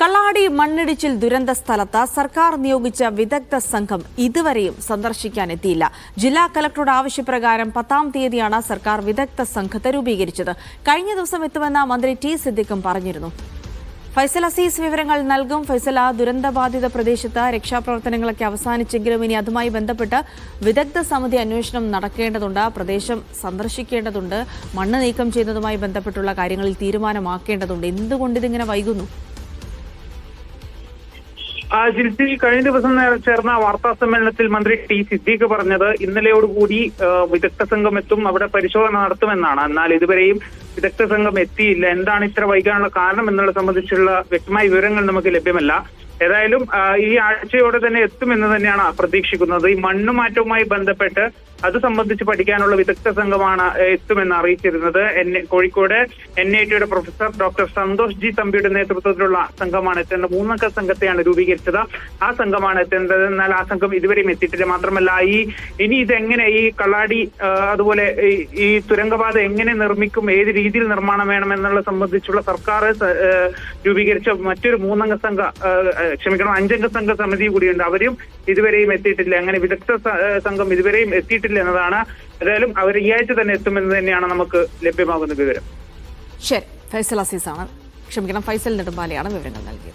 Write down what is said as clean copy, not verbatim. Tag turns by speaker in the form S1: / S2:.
S1: കള്ളാടി മണ്ണിടിച്ചിൽ ദുരന്ത സ്ഥലത്ത് സർക്കാർ നിയോഗിച്ച വിദഗ്ധ സംഘം ഇതുവരെയും സന്ദർശിക്കാനെത്തിയില്ല. ജില്ലാ കലക്ടറുടെ ആവശ്യപ്രകാരം 10-ാം തീയതിയാണ് സർക്കാർ വിദഗ്ധ സംഘത്തെ രൂപീകരിച്ചത്. കഴിഞ്ഞ ദിവസം എത്തുമെന്ന് മന്ത്രി ടി സിദ്ദിഖും പറഞ്ഞിരുന്നു. ഫൈസൽ അസീസ് വിവരങ്ങൾ നൽകും. ഫൈസൽ, ദുരന്തബാധിത പ്രദേശത്ത് രക്ഷാപ്രവർത്തനങ്ങളൊക്കെ അവസാനിച്ചെങ്കിലും ഇനി അതുമായി ബന്ധപ്പെട്ട് വിദഗ്ധ സമിതി അന്വേഷണം നടക്കേണ്ടതുണ്ട്, പ്രദേശം സന്ദർശിക്കേണ്ടതുണ്ട്, മണ്ണ് നീക്കം ചെയ്യുന്നതുമായി ബന്ധപ്പെട്ടുള്ള കാര്യങ്ങളിൽ തീരുമാനമാക്കേണ്ടതുണ്ട്. എന്തുകൊണ്ട് ഇതിങ്ങനെ വൈകുന്നു?
S2: ജിൽസിൽ കഴിഞ്ഞ ദിവസം ചേർന്ന വാർത്താ സമ്മേളനത്തിൽ മന്ത്രി ടി സിദ്ദീഖ് പറഞ്ഞത് ഇന്നലെയോടുകൂടി വിദഗ്ധ സംഘം എത്തും, അവിടെ പരിശോധന നടത്തുമെന്നാണ്. എന്നാൽ ഇതുവരെയും വിദഗ്ധ സംഘം എത്തിയില്ല. എന്താണ് ഇത്ര വൈകാനുള്ള കാരണം എന്നുള്ളത് സംബന്ധിച്ചുള്ള വ്യക്തമായ വിവരങ്ങൾ നമുക്ക് ലഭ്യമല്ല. ഏതായാലും ഈ ആഴ്ചയോടെ തന്നെ എത്തുമെന്ന് തന്നെയാണ് പ്രതീക്ഷിക്കുന്നത്. ഈ മണ്ണുമാറ്റവുമായി ബന്ധപ്പെട്ട് അത് സംബന്ധിച്ച് പഠിക്കാനുള്ള വിദഗ്ധ സംഘമാണ് എത്തുമെന്ന് അറിയിച്ചിരുന്നത്. Kozhikode NIT professor doctor Santhosh G തമ്പിയുടെ നേതൃത്വത്തിലുള്ള സംഘമാണ് എത്തേണ്ടത്. 3-അംഗ സംഘത്തെയാണ് രൂപീകരിച്ചത്. ആ സംഘമാണ് എത്തേണ്ടത്. എന്നാൽ ആ സംഘം ഇതുവരെയും എത്തിയിട്ടില്ല. മാത്രമല്ല ഇനി ഇതെങ്ങനെ ഈ കള്ളാടി അതുപോലെ ഈ തുരങ്കപാത എങ്ങനെ നിർമ്മിക്കും, ഏത് രീതിയിൽ നിർമ്മാണം വേണം എന്നുള്ളത് സംബന്ധിച്ചുള്ള സർക്കാർ രൂപീകരിച്ച മറ്റൊരു 3-അംഗ സംഘ 5-അംഗ സംഘ സമിതി കൂടിയുണ്ട്. അവരും ഇതുവരെയും എത്തിയിട്ടില്ല. അങ്ങനെ വിദഗ്ധ സംഘം ഇതുവരെയും എത്തിയിട്ടില്ല എന്നതാണ്. ഏതായാലും അവർ ഈ ആഴ്ച തന്നെ എത്തുമെന്ന് തന്നെയാണ് നമുക്ക് ലഭ്യമാകുന്ന വിവരം.
S1: ശരി, ഫൈസൽ നെടുമ്പാലയാണ് വിവരങ്ങൾ നൽകിയത്.